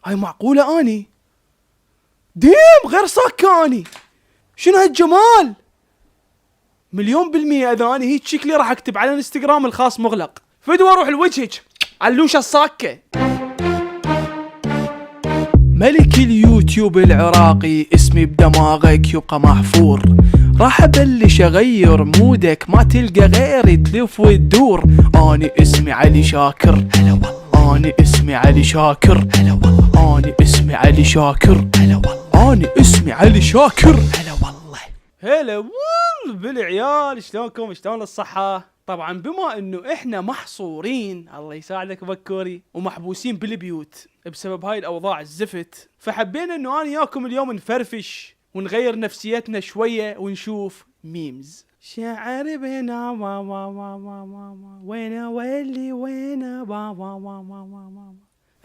هاي معقولة اني ديم غير صاكة اني؟ شنو هالجمال؟ 1,000,000% اذا اني هيك شكلي راح اكتب على الانستغرام الخاص مغلق فدوى اروح لوجهك علوشة الصاكة. ملك اليوتيوب العراقي اسمي بدماغك يبقى محفور، راح ابلش اغير مودك ما تلقى غيري تلف وتدور. اني اسمي علي شاكر، هلا والله. اني اسمي علي شاكر، هلا والله. اني اسمي علي شاكر، هلا والله. اني اسمي علي شاكر، هلا والله. هلا والله بالعيال، شلونكم؟ شلون الصحة؟ طبعا بما انه احنا محصورين، الله يساعدك بكوري، ومحبوسين بالبيوت بسبب هاي الاوضاع الزفت، فحبينا انه انا وياكم اليوم نفرفش ونغير نفسيتنا شوية ونشوف ميمز. شعر بنا وين اولي وين بابا.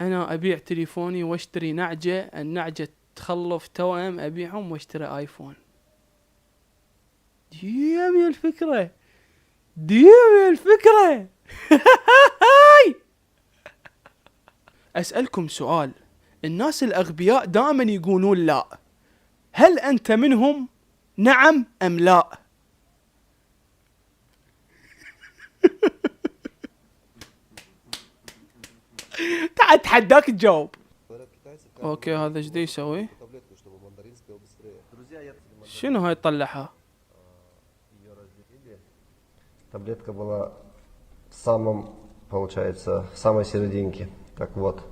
انا ابيع تليفوني واشتري نعجة، النعجة تخلف توأم ابيعهم واشتري ايفون. ديم يا الفكرة، ديم يا الفكرة. أسألكم سؤال، الناس الأغبياء دائما يقولون لا، هل أنت منهم؟ نعم أم لا؟ تعال اتحداك تجاوب. اوكي هذا ايش دي يسوي؟ شنو هاي تطلعها؟ Таблетка была в самом, получается, в самой серединке. Так вот.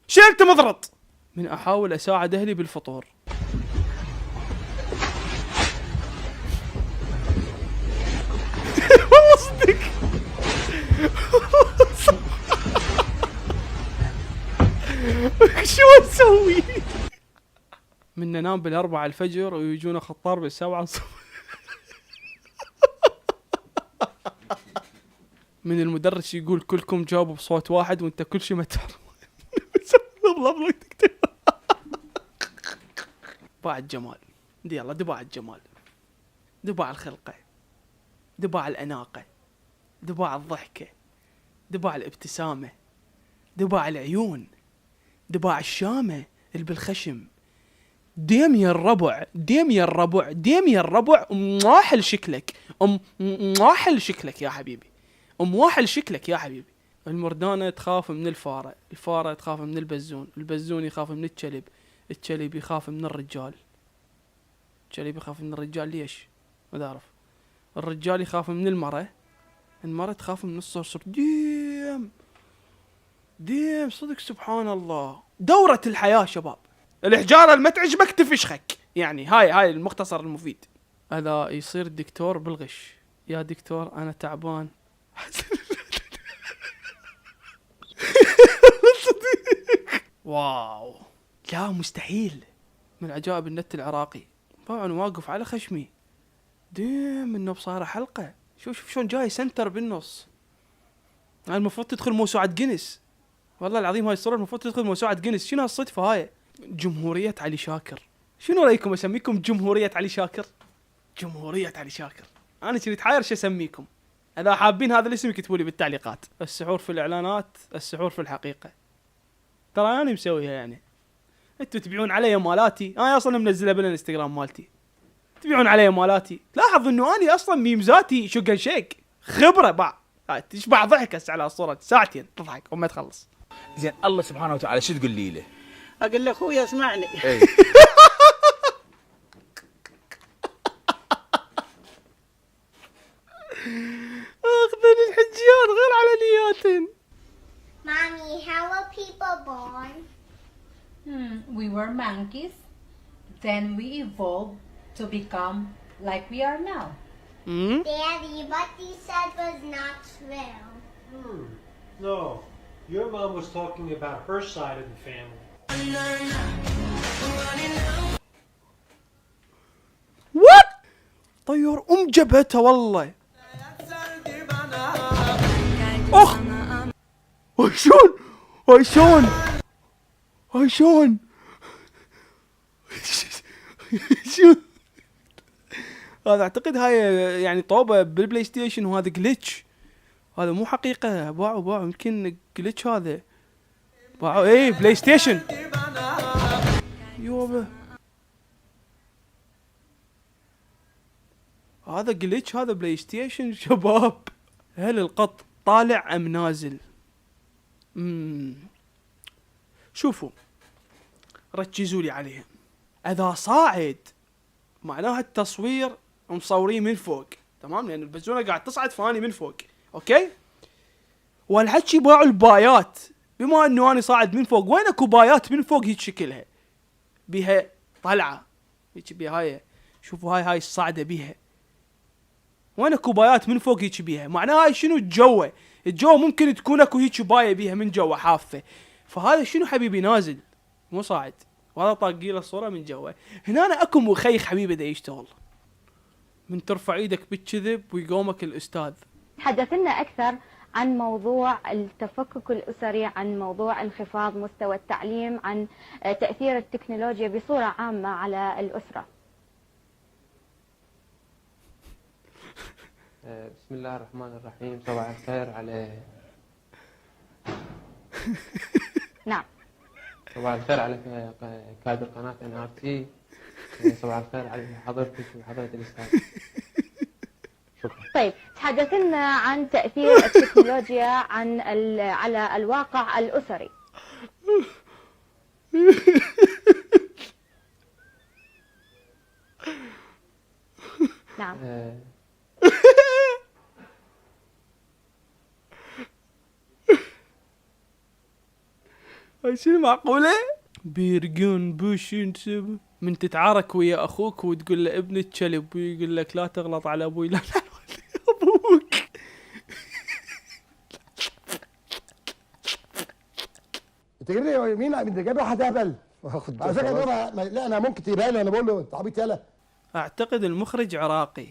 شلت مضرط من احاول اساعد اهلي بالفطور. والله صدق. شو اسوي؟ من ننام بالأربعة الفجر ويجونا خطار بالسبعة الصبح. من المدرس يقول كلكم جاوبوا بصوت واحد وانت كل شيء ما تعرف. دباع الجمال، يلا دباع الجمال، دباع الخلقة، دباع الأناقة، دباع الضحكة، دباع الابتسامة، دباع العيون، دباع الشامة اللي بالخشم. ديم يا الربع، ديم يا الربع، ديم يا الربع. واحل شكلك، واحل شكلك يا حبيبي، واحل شكلك يا حبيبي. المردانة تخاف من الفارة، الفارة تخاف من البزون، البزون يخاف من الكلب، الكلب يخاف من الرجال. الكلب يخاف من الرجال ليش؟ ما أعرف. الرجال يخاف من المرأة، المرأة تخاف من الصرصر. ديم ديم صدق سبحان الله. دورة الحياة شباب، الحجارة اللي ما تعجبك تفشخك، يعني هاي المختصر المفيد. هذا يصير دكتور بالغش. يا دكتور أنا تعبان. واو، لا مستحيل. من عجائب النت العراقي، طبعا واقف على خشمي. ديم انه بصار حلقة. شوف شلون جاي سنتر بالنص. المفروض تدخل موسوعة جينيس، والله العظيم هاي الصورة المفروض تدخل موسوعة جينيس. شنو هالصدفة هاي؟ جمهورية علي شاكر. شنو رأيكم اسميكم جمهورية علي شاكر؟ جمهورية علي شاكر. انا كنت حاير شو اسميكم. اذا حابين هذا الاسم يكتبوا لي بالتعليقات. السحور في الاعلانات، السحور في الحقيقة. ترى انا مسويها يعني. انتوا تبيعون علي مالاتي، انا اصلا منزلها بالانستغرام مالتي. تبيعون علي مالاتي. لاحظ انه اني اصلا ميمزاتي شقن شيك خبرة باع. تشبع ضحك هسه على الصورة ساعتين تضحك وما تخلص. زين الله سبحانه وتعالى شو تقول لي له؟ اقول له اخوي اسمعني. اي اخذن الحجيان غير على نياتن. Mommy, how were people born? We were monkeys, then we evolved to become like we are now. Daddy, what you said was not true. No, your mom was talking about her side of the family. وات طير جبهتها والله. اخ هاي شلون، هاي شلون، هاي شلون. شو هذا؟ اعتقد هاي يعني طوبة بالبلاي ستيشن وهذا جليتش. هذا مو حقيقة، باعوا يمكن جلتش هذا، باعوا ايه بلاي ستيشن. يوبه هذا جلتش، هذا بلاي ستيشن شباب. هل القط طالع ام نازل؟ شوفوا ركزوا لي عليهم. اذا صاعد معناها التصوير مصورين من فوق، تمام، لان البزونه قاعد تصعد فاني من فوق، اوكي. والحكي باعوا البايات، بما انه انا صاعد من فوق، وين اكو بايات من فوق هيك شكلها بيها طلعه هيك بيها، هاي شوفوا هاي الصاعده بيها، وين اكو بايات من فوق هيك بيها، معناها هاي شنو الجو ممكن تكون اكو هيك بايه بيها من جوا حافه، فهذا شنو حبيبي نازل مو صاعد، وهذا طاقي له الصوره من جوا. هنا أنا اكو مخيخ حبيبي دا يشتغل، من ترفع ايدك بالكذب ويقومك الاستاذ. تحدث لنا اكثر عن موضوع التفكك الاسري، عن موضوع انخفاض مستوى التعليم، عن تاثير التكنولوجيا بصوره عامه على الاسره. بسم الله الرحمن الرحيم. صباح الخير على نعم. صباح الخير على كادر قناة NRT. صباح الخير على حضرتك وحضرة الأستاذ. شكرا. طيب تحدث لنا عن تأثير التكنولوجيا على الواقع الأسري. نعم. هاي شنو معقولة؟ بيرجون بوشين سب من تتعارك ويا اخوك وتقول له ابن الكلب، ويقول لك لا تغلط على ابوي. لا ابوك. انت جايب مين؟ انت جايب واحد اهبل على فكره. لا انا ممكن تجيبها لي، انا بقول له انت عبيط يالا. اعتقد المخرج عراقي.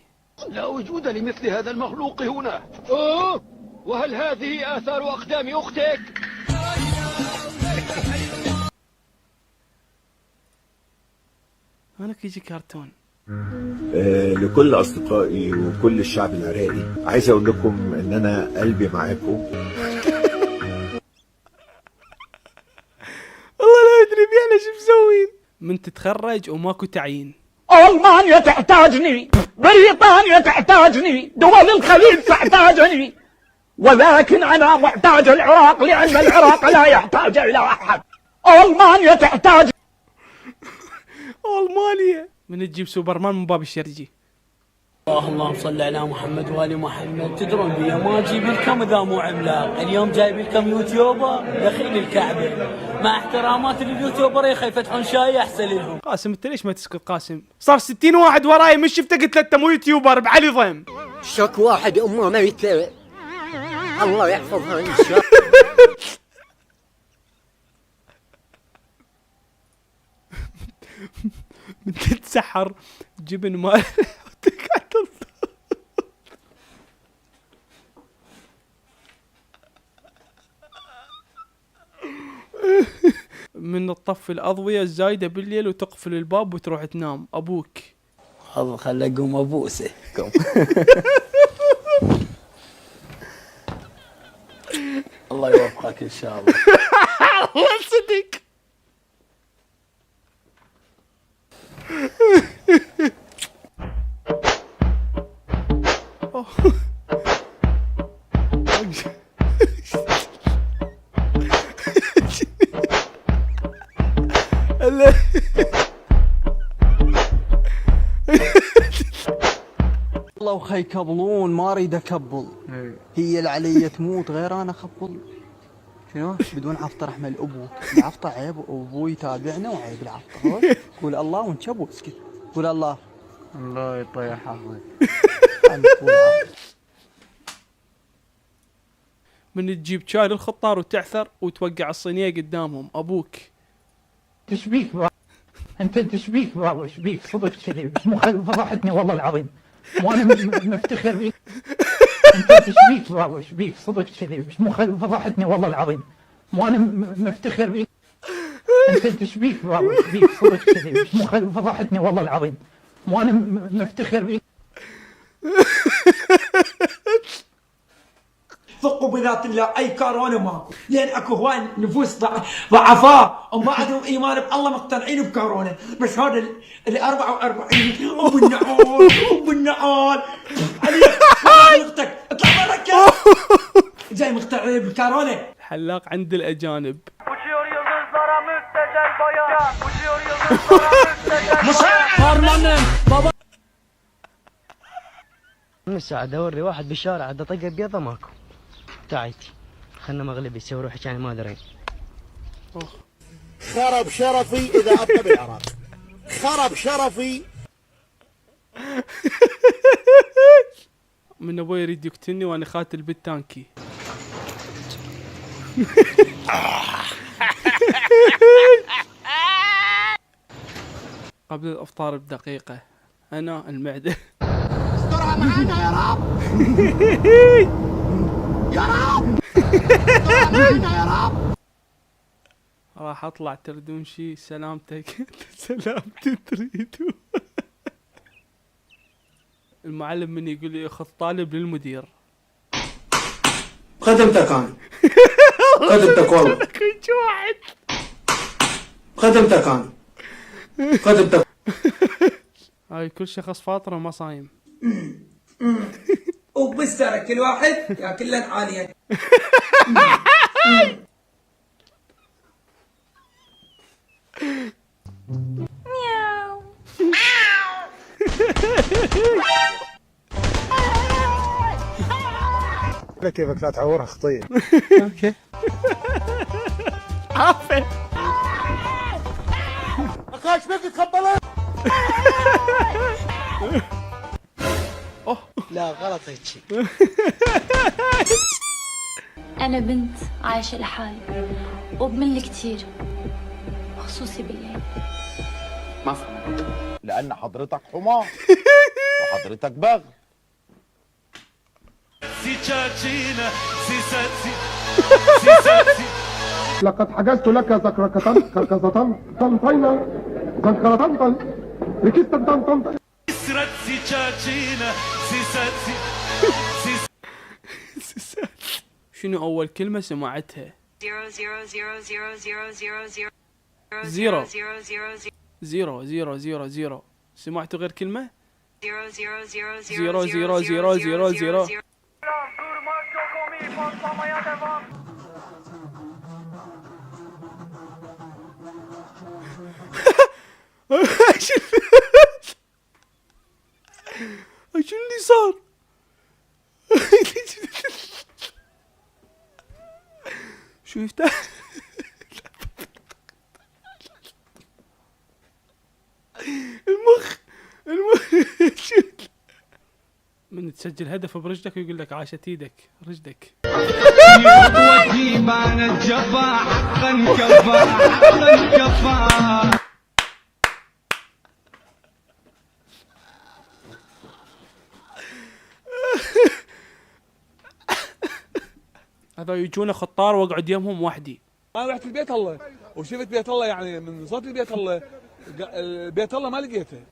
لا وجود لمثل هذا المخلوق هنا. وهل هذه آثار أقدام أختك؟ أنا كيجي كرتون. لكل أصدقائي وكل الشعب العراقي عايز أقول لكم إن أنا قلبي معاكم. والله لا أدري بيانا شو مسوين. من تتخرج وماكو تعيين. ألمانيا تحتاجني، بريطانيا تحتاجني، دول الخليج تحتاجني، ولكن أنا محتاج العراق لأن العراق لا يحتاج إلى أحد. ألمانيا تحتاج. ألمانيا من تجيب سوبرمان من باب الشرجي. اللهم صل على محمد وآل محمد. تدرون بيا ما اجيب لكم اذا مو عملاق، اليوم جايب لكم يوتيوبر دخيل الكعبه، مع احترامات لليوتيوبر يا اخي يفتحون شاي احسن لهم. قاسم انت ليش ما تسكت قاسم؟ صار 60 واحد وراي مش شفته قلت له انت مو يوتيوبر بعلي ضيم. شك واحد امه ميته الله يحفظها ان شاء الله. من تتسحر جبن مال من تطفي الأضوية الزايدة بالليل وتقفل الباب وتروح تنام. أبوك الله خلي أقوم أبوسه. الله يوفقك إن شاء الله. الله صدق. الله وخي يكبلون، ما اريد اكبل، هي العلية تموت غير انا اخبل. شنو؟ بدون عفطه احمل ابوك، العفطه عيب وابوي يتابعنا وعيب العفطه. قول الله ونشبو اسكت، قول الله. الله يطيح حظك. من تجيب شاي للخطار وتعثر وتوقع الصينية قدامهم. أبوك تشبيك انت تشبيك بابا، تشبيك صدق كذي، مو فضحتني والله العظيم، وانا مفتخر بيك. انت تشبيك بابا، تشبيك صدق كذي، مو فضحتني والله العظيم، وانا مفتخر بيك. انت تشبيك بابا، تشبيك صدق كذي، مو فضحتني والله العظيم، وانا مفتخر بيك. معاملات الله، اي كورونا ماكو، لان اكو هواي نفوس ضعفاء وما عندهم ايمان بالله مقتنعين بكورونا، بس هذا اللي 44 وبالنعال عليك اختك اطلع برا جاي مقتنعين بكورونا. الحلاق عند الاجانب. من ساعة ادور واحد بالشارع عنده طقه بيضه ماكو. تعيتي خلنا مغلبي يسوي روحي كان ما ادري. خرب شرفي اذا ابقى بالعراق. خرب شرفي. من ابوي يريد يقتلني وانا خاتل بالتانكي. قبل الافطار بدقيقة انا المعدة. استرها معانا يا رب. يا رب. استرها معانا يا رب. راح اطلع تردون شي سلامتك. سلامتي تريدون. المعلم من يقول لي اخذ طالب للمدير. خدمتك انا. خدمتك والله. واحد. خدمتك انا. خدمتك. هاي كل شخص فاطره ما صايم. وبالسرة كل واحد ياكل له عالية. كيفك لا تعورها خطيه. اوكي. عافية. اخاش بك تقبلها. لا غلط هيك شيء. أنا بنت عايشة لحالي وبمل كتير خصوصي بالليل. ما فهمت. لأن حضرتك حمار وحضرتك بغل. لقد حجزت لك زكركة كركزة طنطينة زنكرة ركزت طنطن. شنو اول كلمة سمعتها؟ زيرو زيرو زيرو زيرو زيرو. سمعتوا غير كلمة؟ زيرو زيرو زيرو زيرو زيرو. شنو اللي صار؟ شفته؟ المخ من تسجل هدف برجلك ويقول لك عاشت ايدك رجلك. هذا يجون خطار واقعد يمهم وحدي. انا رحت البيت الله وشفت بيت الله، يعني من صوت البيت الله بيت الله ما لقيته.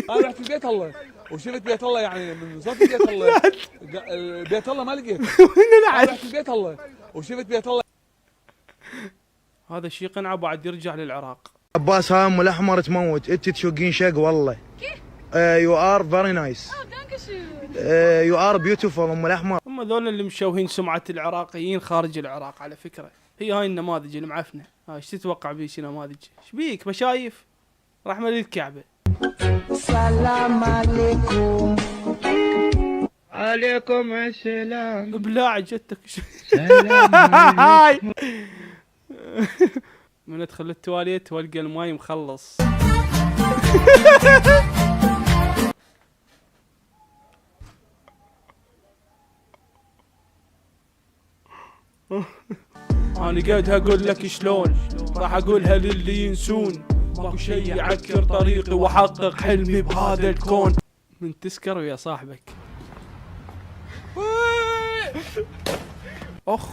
انا رحت البيت الله وشفت بيت الله، يعني من صوت البيت الله بيت الله ما لقيته. انا رحت البيت الله وشفت بيت الله. هذا الشيء قنعه بعد يرجع للعراق. عباس هام الاحمر تموت، انت تشوقين شق والله. يو ار فيري نايس. يو ار بيوتيفول ام الاحمر. هم ذول اللي مشوهين سمعة العراقيين خارج العراق على فكرة. هي هاي النماذج المعفنة. ايش تتوقع بي شي نماذج؟ ايش بيك مشايف؟ رحمة للكعبة. السلام عليكم. عليكم السلام. بلاع جتك. سلام عليكم. من ادخل التواليت والقى الماي مخلص. انا قاعد اقول لك شلون راح اقولها للي ينسون. ماكو شي يعكر طريقي واحقق حلمي بهذا الكون. من تسكر ويا صاحبك. اخ.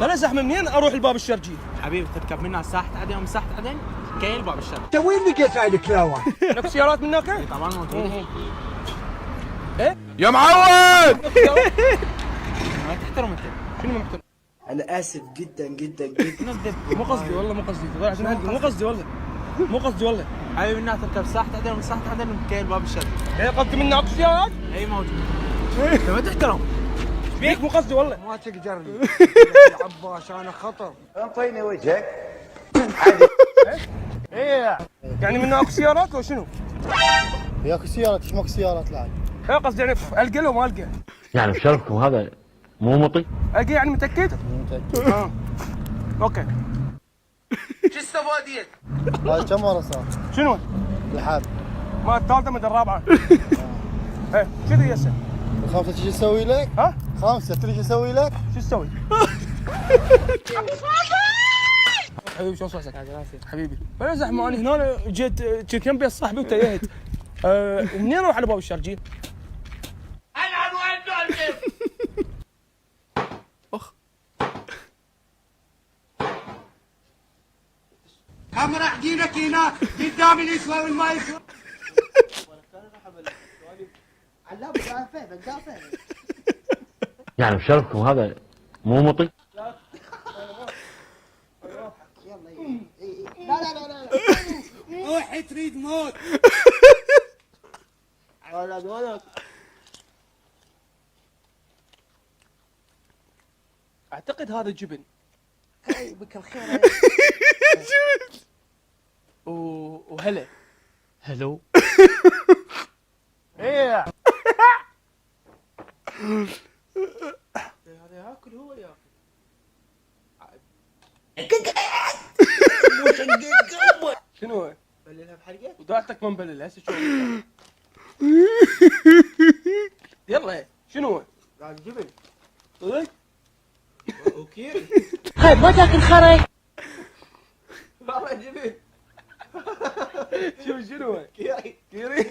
انا زحمه منين اروح الباب الشرقي؟ حبيبي تركب من ساحه عدن ومن ساحه عدن كاين الباب الشرقي. انت وين لقيت هاي الكلاوه؟ لك سيارات من هناك؟ طبعا موجوده. ايه يا معود ما تحترم انت. شنو ما محترم؟ انا اسف جدا جدا جدا. مو قصدي والله، مو قصدي. مو قصدي والله، مو قصدي والله. حبيبي الناس تركب ساحة عدن ومن ساحة عدن مكيل باب الشرق. ايه قصدي منه اكو سيارات؟ اي موجود. انت ما تحترم. ايش بيك؟ مو قصدي والله. ما تقدرني يا عباس انا خطر. انطيني وجهك. ايه يعني منه اكو سيارات ولا شنو؟ ياكو سيارات، ايش ماكو سيارات العاد؟ ايه قصدي يعني القى لو ما القى؟ يعني بشرفكم هذا مو مطي؟ القى يعني متاكد؟ متاكد. اوكي. شو السواديت؟ هاي كم مرة صار؟ شنو؟ الحاب ما الثالثة من الرابعة. ايه شو ذي هسه؟ الخامسة شو اسوي لك؟ ها؟ خامسة تدري شو اسوي لك؟ شو تسوي؟ حبيبي شو صوصك؟ حبيبي ولا زحمة. انا هنا جيت كنت يم صاحبي وتيهت. منين اروح على باب الشرجي؟ العب وانت اخ هم راح دينك هناك قدام الاسود والما يسوى. يعني بشرفكم هذا مو مطي؟ لا روحي تريد موت. ولد اعتقد هذا جبن. بك الخير. جبن. وهلا هلو. ايه هذا ياكل هو ياكل. شنو؟ بللها بحلقة؟ ودعتك ما مبللها هسه شو؟ يلا شنو؟ قاعد جبن. صدق؟ وكيري. خايف ما تاكل خري. والله جبن. شوف شنو؟ كيري.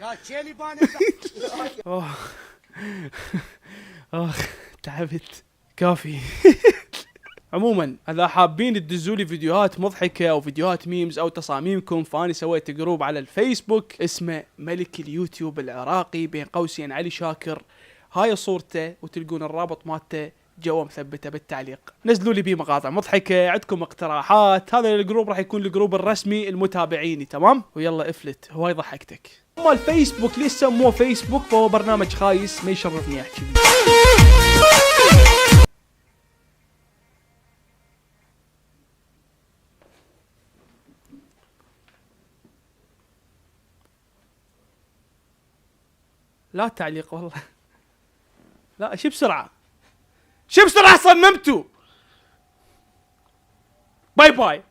قاعد شيلي بانه. اخ تعبت كافي. عموما اذا حابين تدزوا لي فيديوهات مضحكه او فيديوهات ميمز او تصاميمكم، فاني سويت جروب على الفيسبوك اسمه ملك اليوتيوب العراقي بين قوسين علي شاكر. هاي صورته وتلقون الرابط مالته جوا مثبته بالتعليق. نزلوا لي بيه مقاطع مضحكه، عندكم اقتراحات. هذا الجروب راح يكون الجروب الرسمي المتابعيني، تمام؟ ويلا افلت هواي ضحكتك. اما الفيسبوك ليش سموه فيسبوك؟ فهو برنامج خايس ما يشرفني احكي فيه. لا تعليق والله. لا شي بسرعة، شي بسرعة صممتوا. باي باي.